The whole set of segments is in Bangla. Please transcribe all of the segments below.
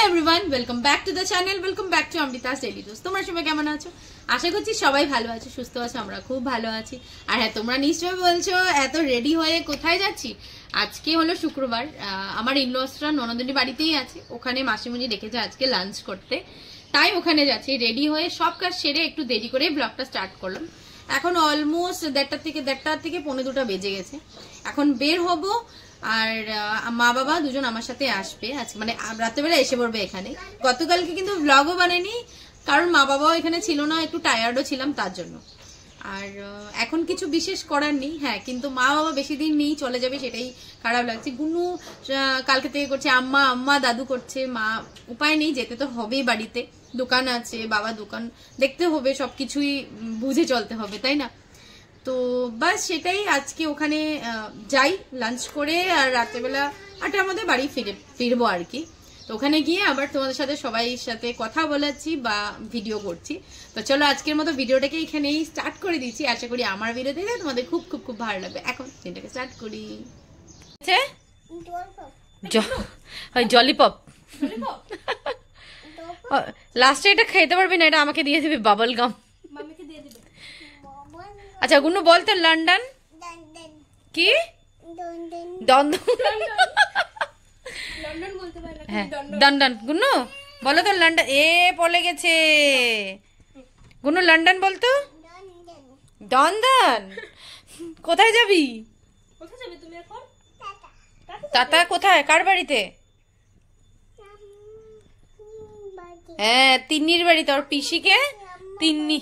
Everyone, welcome back to the channel, welcome back to Amrita's daily dose. তোমরা সবাই কেমন আছো? আশা করছি সবাই ভালো আছো, সুস্থ আছো। আমরা খুব ভালো আছি। আর হ্যাঁ, তোমরা নিশ্চয়ই বলছো এত রেডি হয়ে কোথায় যাচ্ছি। আজকে হলো শুক্রবার, আমার ইনলসরা ননদিনী বাড়িতেই আছে, ওখানে মাসিমণি ডেকেছে আজকে লাঞ্চ করতে, তাই ওখানে যাচ্ছি। রেডি হয়ে সব কাজ সেরে একটু দেরি করে ব্লগটা স্টার্ট করলাম। এখন অলমোস্ট দেড়টার থেকে 1:45 বেজে গেছে। এখন বের হব, আর মা বাবা দুজন আমার সাথে আসবে আজকে, মানে রাত্রেবেলা এসে পড়বে এখানে। গতকালকে কিন্তু ব্লগও বানাইনি, কারণ মা বাবাও এখানে ছিল না, একটু টায়ার্ডও ছিলাম তার জন্য। আর এখন কিছু বিশেষ করার নেই, হ্যাঁ, কিন্তু মা বাবা বেশি দিন নেই, চলে যাবে, সেটাই খারাপ লাগছে। গুনু কালকে থেকে করছে, আম্মা দাদু করছে, মা উপায় নেই, যেতে তো হবেই। বাড়িতে দোকান আছে, বাবা দোকান দেখতে হবে, সবকিছুই বুঝে চলতে হবে, তাই না? তো বাস সেটাই, আজকে ওখানে যাই লাঞ্চ করে, আর রাত্রেবেলা 8টার মধ্যে বাড়ি ফিরবো আর কি। তো ওখানে গিয়ে আবার তোমাদের সাথে সবাই সাথে কথা বলাচ্ছি বা ভিডিও করছি। তো চলো আজকের মতো ভিডিওটাকে এখানেই স্টার্ট করে দিচ্ছি। আশা করি আমার ভিডিও দেখে তোমাদের খুব খুব খুব ভালো লাগবে। এখন দিনটাকে স্টার্ট করি। জলিপপ লাস্টে এটা খেতে পারবি না, এটা আমাকে দিয়ে দিবি, বাবল গাম। আচ্ছা গুনু বল তো, লন্ডন কি? লন্ডন গুনু বলো তো, লন্ডন। এ পড়ে গেছে গুনু, লন্ডন বলতো। লন্ডন কোথায় যাবি? তাতা কোথায়, কার বাড়িতে? হ্যাঁ, তিন্নির বাড়িতে, ওর পিসিকে তিন্নি।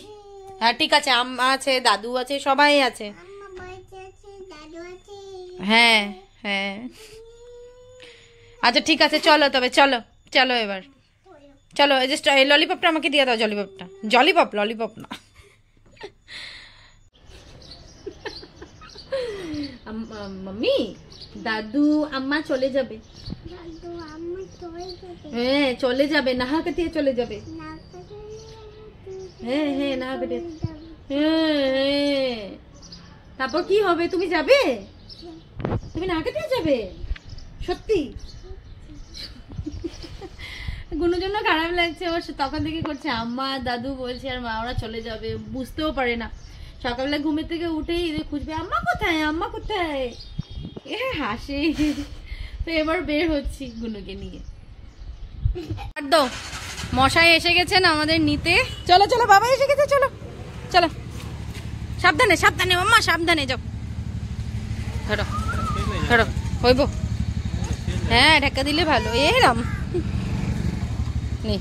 হ্যাঁ ঠিক আছে, আম্মা আছে, দাদু আছে, সবাই আছে। হ্যাঁ হ্যাঁ আচ্ছা ঠিক আছে, চলো তবে, চলো চলো এবার চলো। এই যে ললিপপটা আমাকে দিয়ে দাও, ললিপপ না। মাম্মি, দাদু আম্মা চলে যাবে। হ্যাঁ চলে যাবে, নাহা কাটিয়ে চলে যাবে। হ্যাঁ হ্যাঁ নাহা কাটিয়ে। হ্যাঁ তারপর কি হবে? তুমি যাবে? তুমি নাহা কাটিয়ে যাবে? সত্যি? গুনুর জন্য খারাপ লাগছে, ও তখন থেকে করছে আম্মা দাদু বলছে, আর মা ওরা চলে যাবে, বুঝতেও পারে না। সকালবেলা ঘুমের থেকে উঠেই খুঁজবে আম্মা কোথায়, আম্মা কোথায়, এ হাসে। তো এবার বের হচ্ছি গুনুকে নিয়ে। মশাই এসে গেছেন আমাদের নিতে। চলো চলো, বাবা এসে গেছে, চলো চলো। সাবধানে সাবধানে মাম্মা, সাবধানে যাও। ধরো ধরো, হইব। হ্যাঁ ঢাকা দিলে ভালো। এরাম নেই।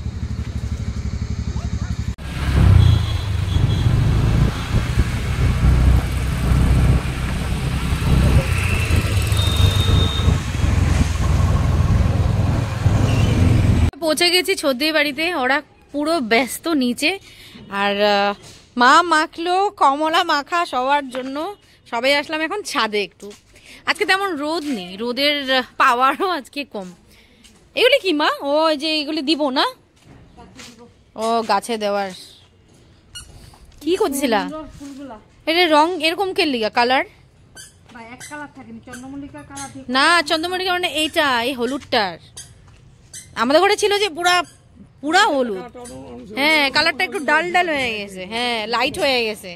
পৌঁছে গেছি ছোদ্দির বাড়িতে, ওরা পুরো ব্যস্ত নিচে। আর মা মাখলো কমলা মাখা সবার জন্য, সবাই আসলাম এখন ছাদে একটু। আজকে তেমন রোদ নেই, রোদের পাওয়ারও আজকে কম। এগুলি কি মা? ও যে এগুলি দিব না, ও গাছে দেওয়ার। কি করছিলা? এটা রং এরকম কে লিগা কালার? না চন্দ্রমল্লিকা মানে এইটা, এই হলুদটার। আমাদের ঘরে ছিল যে পুরা হলুদ। হ্যাঁ কালারটা একটু ডাল হয়ে গেছে, হ্যাঁ লাইট হয়ে গেছে,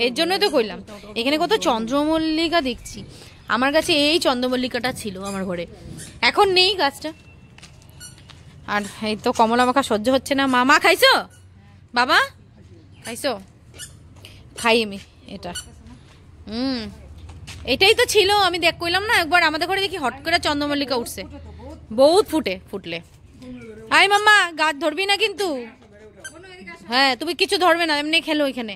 এর জন্যই তো কইলাম। এখানে কত চন্দ্রমল্লিকা দেখছি। আমার কাছে এই চন্দ্রমল্লিকাটা ছিল আমার ঘরে, এখন নেই গাছটা। আর এই তো কমলা মাখা সহ্য হচ্ছে না। মা খাইছো? বাবা খাইছো? খাই আমি এটা। এটাই তো ছিল, আমি দেখ কইলাম না একবার আমাদের ঘরে দেখি হট করে চন্দ্রমল্লিকা উঠছে, বহুত ফুটলে। আই মাম্মা, গাছ ধরবি না কিন্তু। হ্যাঁ তুমি কিছু ধরবে না, এমনি খেলো ওইখানে।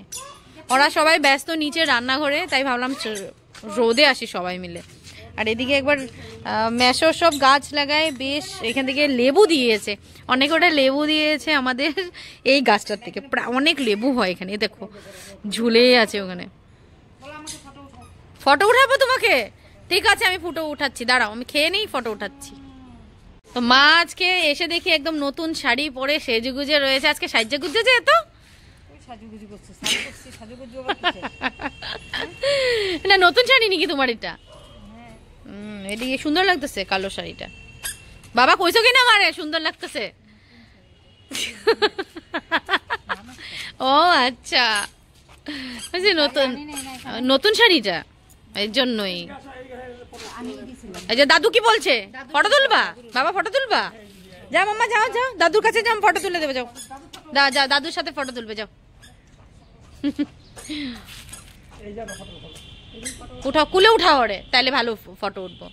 ওরা সবাই ব্যস্ত নিচে রান্নাঘরে, তাই ভাবলাম রোদে আসি সবাই মিলে। আর এদিকে একবার মেশো সব গাছ লাগায় বেশ। এখান থেকে লেবু দিয়েছে, অনেক ওটা লেবু দিয়েছে আমাদের এই গাছটার থেকে। অনেক লেবু হয় এখানে, দেখো ঝুলে আছে ওখানে। ফটো উঠাবো তোমাকে? ঠিক আছে আমি ফটো উঠাচ্ছি, দাঁড়াও আমি খেয়ে নেই, ফটো উঠাচ্ছি। তো মা আজকে এসে দেখি একদম নতুন শাড়ি পরে সেজেগুজে রয়েছে। আজকে সাজেগুজে যে এত না, নতুন শাড়ি নাকি তোমার এটা? এদিকে সুন্দর লাগতেছে কালো শাড়িটা। বাবা কইছো কিনা আমারে সুন্দর লাগতেছে? ও আচ্ছা, নতুন নতুন শাড়িটা এর জন্যই। এই যে দাদু কি বলছে, ফটো তুলবা বাবা, ফটো তুলবা? যাও মাম্মা, যাও যাও দাদুর কাছে যাও, ফটো তুলে দেবে, যাও যাও দাদুর সাথে ফটো তুলবে, যাও। উঠাও, কুলে উঠাও ওরে, তাহলে ভালো ফটো উঠবো।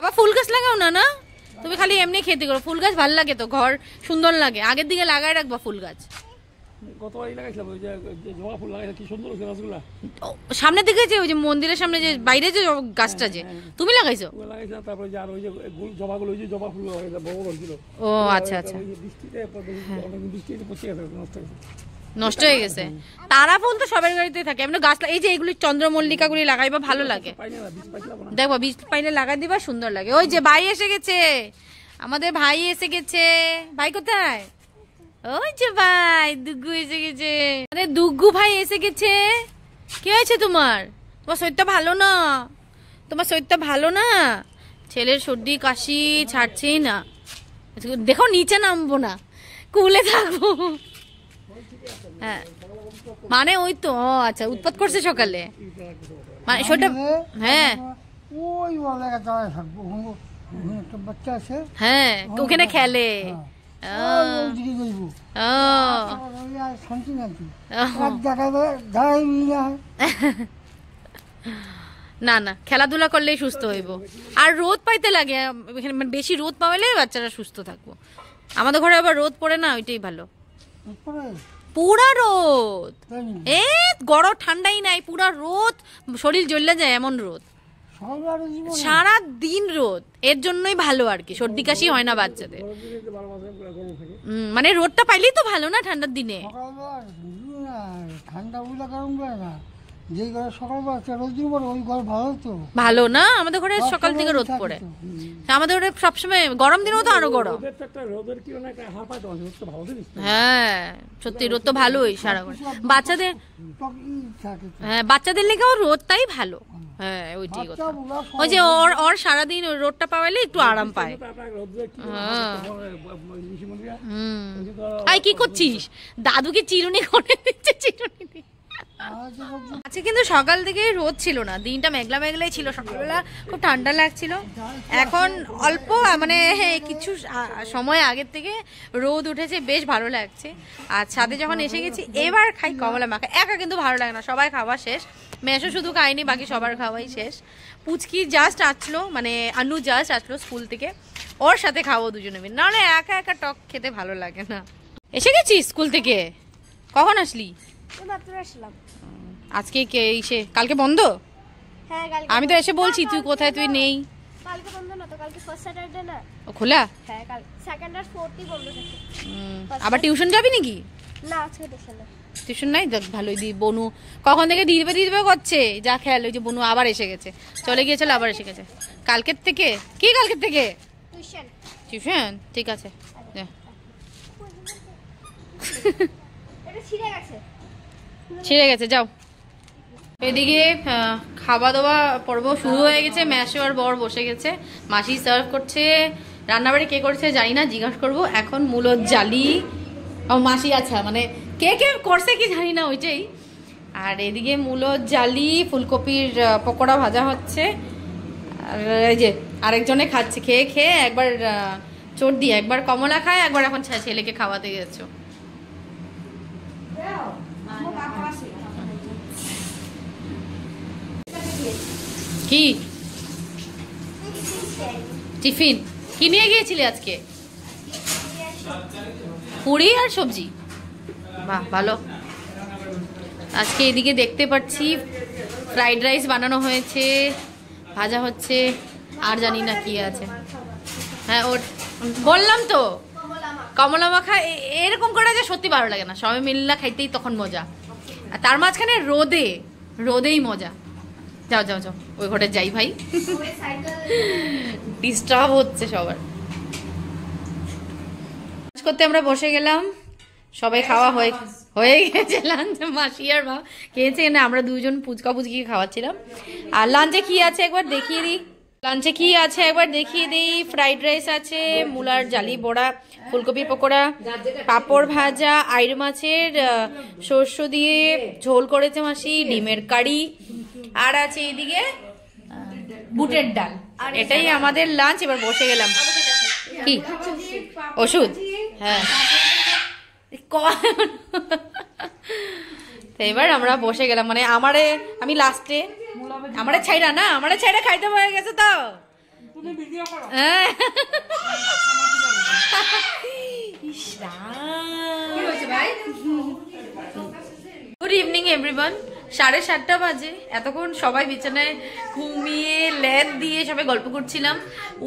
বাবা ফুল গাছ লাগাও না, না তুমি খালি এমনি খেতে করো। ফুল গাছ ভালো লাগে তো, ঘর সুন্দর লাগে। আগের দিকে লাগায় রাখবা ফুল গাছ। সামনের দিকে যে ওই যে মন্দিরের সামনে যে বাইরে যে গাছটা, যে তুমি লাগাইছো? ও আচ্ছা আচ্ছা, নষ্ট হয়ে গেছে। তারা ফুল তো সবার বাড়িতে থাকে এমনি গাছ। এই যে এইগুলি চন্দ্রমল্লিকা গুলি লাগাইবা, ভালো লাগে। দেখো বীজ পাইলে লাগাই দিবা, সুন্দর লাগে। ওই যে ভাই এসে গেছে, আমাদের ভাই এসে গেছে। ভাই কোথায়? ওই যে ভাই দুগ্গু এসে গেছে, আরে দুগ্গু ভাই এসে গেছে। কি হয়েছে তোমার? তোমার শরীরটা ভালো না? তোমার শরীরটা ভালো না? ছেলের সর্দি কাশি ছাড়ছেই না। দেখো নিচে নামবো না, কুলে থাকবো। হ্যাঁ মানে ওই তো, আচ্ছা উৎপাত করছে সকালে মানে সেটা। হ্যাঁ হ্যাঁ ওখানে খেলে। না না, খেলাধুলা করলেই সুস্থ হইব। আর রোদ পাইতে লাগে, বেশি রোদ পাওয়ালে বাচ্চারা সুস্থ থাকবো। আমাদের ঘরে আবার রোদ পড়ে না, ওইটাই ভালো। পুরা রোদ, গরম ঠান্ডাই নাই, পুরা রোদ, শরীর জ্বলে যায় এমন রোদ, সারা দিন রোদ। এর জন্যই ভালো আর কি, সর্দি কাশি হয় না বাচ্চাদের। মানে রোদটা পাইলেই তো ভালো না ঠান্ডার দিনে। ভালো না, আমাদের ঘরে সকাল থেকে রোদ পড়ে। আমাদের ঘরে সবসময় গরম দিনেও তো আরো গরম। হ্যাঁ সত্যি রোদ তো ভালোই সারা ঘরে বাচ্চাদের। হ্যাঁ বাচ্চাদের লেগেও রোদটাই ভালো। হ্যাঁ ওইটাই কথা। ওই যে ওর সারাদিন রোদটা পাওয়ালে একটু আরাম পায়। আই কি করছিস? দাদুকে চিরুনি করে দিচ্ছে, চিরুনি দিয়ে। আজকে কিন্তু সকাল থেকে রোদ ছিল না, দিনটা মেঘলা মেঘলাই ছিল। সকালবেলা খুব ঠান্ডা লাগছিল, এখন অল্প মানে কিছু সময় আগের থেকে রোদ উঠেছে, বেশ ভালো লাগছে। আর ছাদে যখন এসে গেছি, এবার খাই কমলা মাখা। একা কিন্তু ভালো লাগে না, সবাই খাওয়া শেষ। মেশো শুধু খাইনি, বাকি সবার খাওয়াই শেষ। পুচকি জাস্ট আসলো, মানে আনু জাস্ট আসলো স্কুল থেকে, ওর সাথে খাবো দুজনে মিলে, নাহলে একা একা টক খেতে ভালো লাগে না। এসে গেছিস স্কুল থেকে? কখন আসলি? আজকে কে এসে, কালকে বন্ধ? হ্যাঁ আমি তো এসে বলছি তুই কোথায়, তুই নেই। কালকে বন্ধ না তো, কালকে ফার্স্ট স্যাটারডে না। ও খোলা? হ্যাঁ কাল সেকেন্ড আর ফোর্থই বন্ধ থাকে। আবার টিউশন যাবি নাকি? না আজকে টিউশন না। টিউশন নাই? দেখ ভালোই। দি বনু কখন থেকে দিবে করছে, যা খেয়াল। ওই যে বনু আবার এসে গেছে, চলে গিয়েছিল আবার এসে গেছে। কালকের থেকে কি? কালকের থেকে টিউশন। টিউশন ঠিক আছে। এটা ছিঁড়ে গেছে, ছিঁড়ে গেছে, যাও। এদিকে খাওয়া দাওয়া পর্ব শুরু হয়ে গেছে। ম্যাশো আর বর বসে গেছে, মাসি সার্ভ করছে। রান্নাবাড়ি কে করছে জানি না, জিজ্ঞাসা করবো এখন। মূলো জালি ও মাসি, আচ্ছা মানে কে কে করছে কি জানি না, ওইটাই। আর এদিকে মূলো জালি, ফুলকপির পকোড়া ভাজা হচ্ছে। আর এই যে আরেকজনে খাচ্ছে, খেয়ে খেয়ে একবার চোট দিয়ে, একবার কমলা খায়, একবার এখন ছেলেকে খাওয়াতে গেছো। কি টিফিন কি নিয়ে গিয়েছিলে আজকে? পুরি আর সবজি, বাহ ভালো। আজকে এদিকে দেখতে পাচ্ছি ফ্রাইড রাইস বানানো হয়েছে, ভাজা হচ্ছে, আর জানি না কি আছে। হ্যাঁ ওর বললাম তো, কমলা মাখা এরকম করে যে সত্যি ভালো লাগে না, সবাই মিল্লা খাইতেই তখন মজা। আর তার মাঝখানে রোদেই মজা। যাও যাও যাও, ওই ঘরে যাই ভাই, ডিস্টার্ব হচ্ছে সবার। করতে আমরা বসে গেলাম, সবাই খাওয়া হয়ে গেছে। লাঞ্চে মাসি আর মা খেয়েছে, না আমরা দুজন পুচকা পুচকি খাওয়াচ্ছিলাম। আর লাঞ্চে কি আছে একবার দেখিয়ে দিই। লাঞ্চে কি আছে একবার দেখিয়ে দিই। ফ্রাইড রাইস আছে, মুলার জালি বড়া, ফুলকপির পকোড়া, পাঁপড় ভাজা, আইর মাছের সর্ষ দিয়ে ঝোল করেছে মাসি, ডিমের কারি, আর আছে এইদিকে বুটের ডাল। এটাই আমাদের লাঞ্চ। এবার বসে গেলাম। কি ওষুধ? হ্যাঁ। তো এবার আমরা বসে গেলাম, মানে আমি লাস্টে আমারে ছাইরা খাইতে হয়ে গেছে তো। Good evening everyone. 7:30 বাজে। এতক্ষণ সবাই বিছানায় ঘুমিয়ে লেদ দিয়ে সবাই গল্প করছিলাম।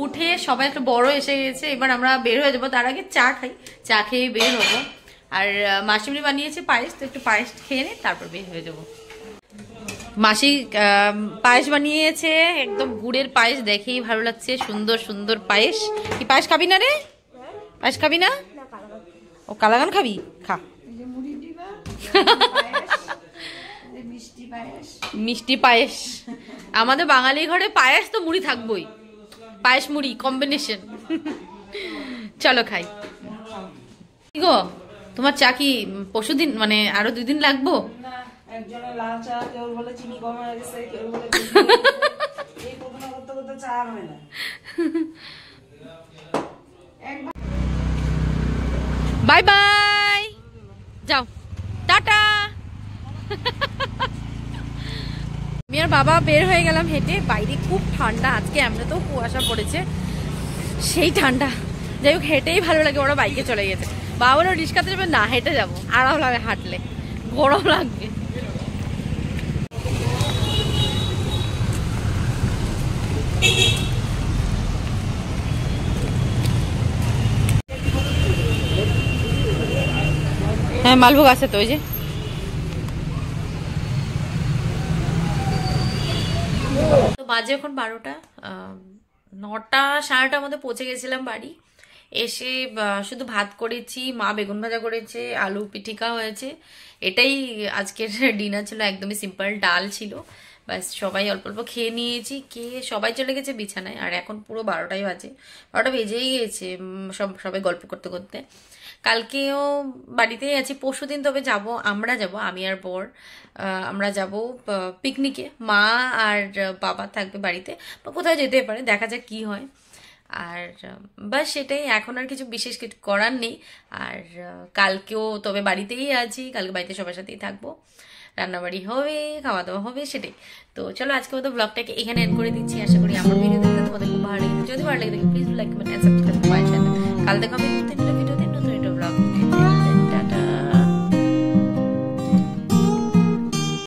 উঠে সবাই একটা বড় এসে গেছে। এবার আমরা বের হয়ে যাবো। তার আগে চা খাই, চা খেয়ে বের হবো। আর মাসিমণি বানিয়েছে পায়েস, তো একটু পায়েস খেয়ে নে তারপর বের হয়ে যাবো। মাসি পায়েস বানিয়েছে, একদম গুড়ের পায়েস, দেখেই ভালো লাগছে। সুন্দর সুন্দর পায়েস। কি পায়েস খাবি না রে? পায়েস খাবি না? ও কালাগান খাবি? খা। মিষ্টি পায়েস। আমাদের বাঙালি ঘরে পায়েস তো মুড়ি থাকবোই। পায়েস মুড়ি কম্বিনেশন। চলো খাই। কি গো, তোমার চা কি পরশুদিন, মানে আরো 2 দিন লাগবো? একজনের লাল চা, কেউ বলে চিনি কম হয়ে গেছে, কেউ বলে এই ঘটনা করতে করতে চা হয় না। বাই বাই, যাও, টাটা। আমি আর বাবা বের হয়ে গেলাম হেঁটে। বাইরে খুব ঠান্ডা আজকে, আমরা তো কুয়াশা পড়েছে, সেই ঠান্ডা। যাই হোক, হেঁটেই ভালো লাগে। ওরা বাইকে চলে গেছে। বাবা বলে রিক্সাতে যাবে না, হেঁটে যাবো, আরাম লাগে হাঁটলে, গরম লাগবে। হ্যাঁ, মালভোগ আছে তো। ওই যে তো বাজে এখন 12টা। 9টা 9:30টার মধ্যে পৌঁছে গেছিলাম বাড়ি। এসে শুধু ভাত করেছি, মা বেগুন ভাজা করেছে, আলু পিঠিকা হয়েছে। এটাই আজকের ডিনার ছিল। একদমই সিম্পল। ডাল ছিল, ব্যাস। সবাই অল্প অল্প খেয়ে নিয়েছি। খেয়ে সবাই চলে গেছে বিছানায়। আর এখন পুরো 12টাই বাজে। 12টা বেজেই গিয়েছে সবাই গল্প করতে করতে। কালকেও বাড়িতেই আছি। পরশুদিন তবে আমরা যাব, আমি আর বর। আমরা যাব পিকনিকে। মা আর বাবা থাকবে বাড়িতে, বা কোথাও যেতে পারে, দেখা যাক কি হয়। আর বাস সেটাই। এখন আর কিছু বিশেষ কিছু করার নেই। আর কালকেও তবে বাড়িতেই আছি। কালকে বাড়িতে সবার সাথেই থাকবো। রান্নাবাড়ি হবে, খাওয়া দাওয়া হবে, সেটাই। তো চলো, আজকে মতো ব্লগটাকে এখানে এন্ড করে দিচ্ছি। আশা করি আমার ভিডিও দেখতে তোমাদের খুব ভালো লেগেছে। যদি ভালো লেগে থাকে please like, comment, subscribe my channel. কাল দেখা হবে।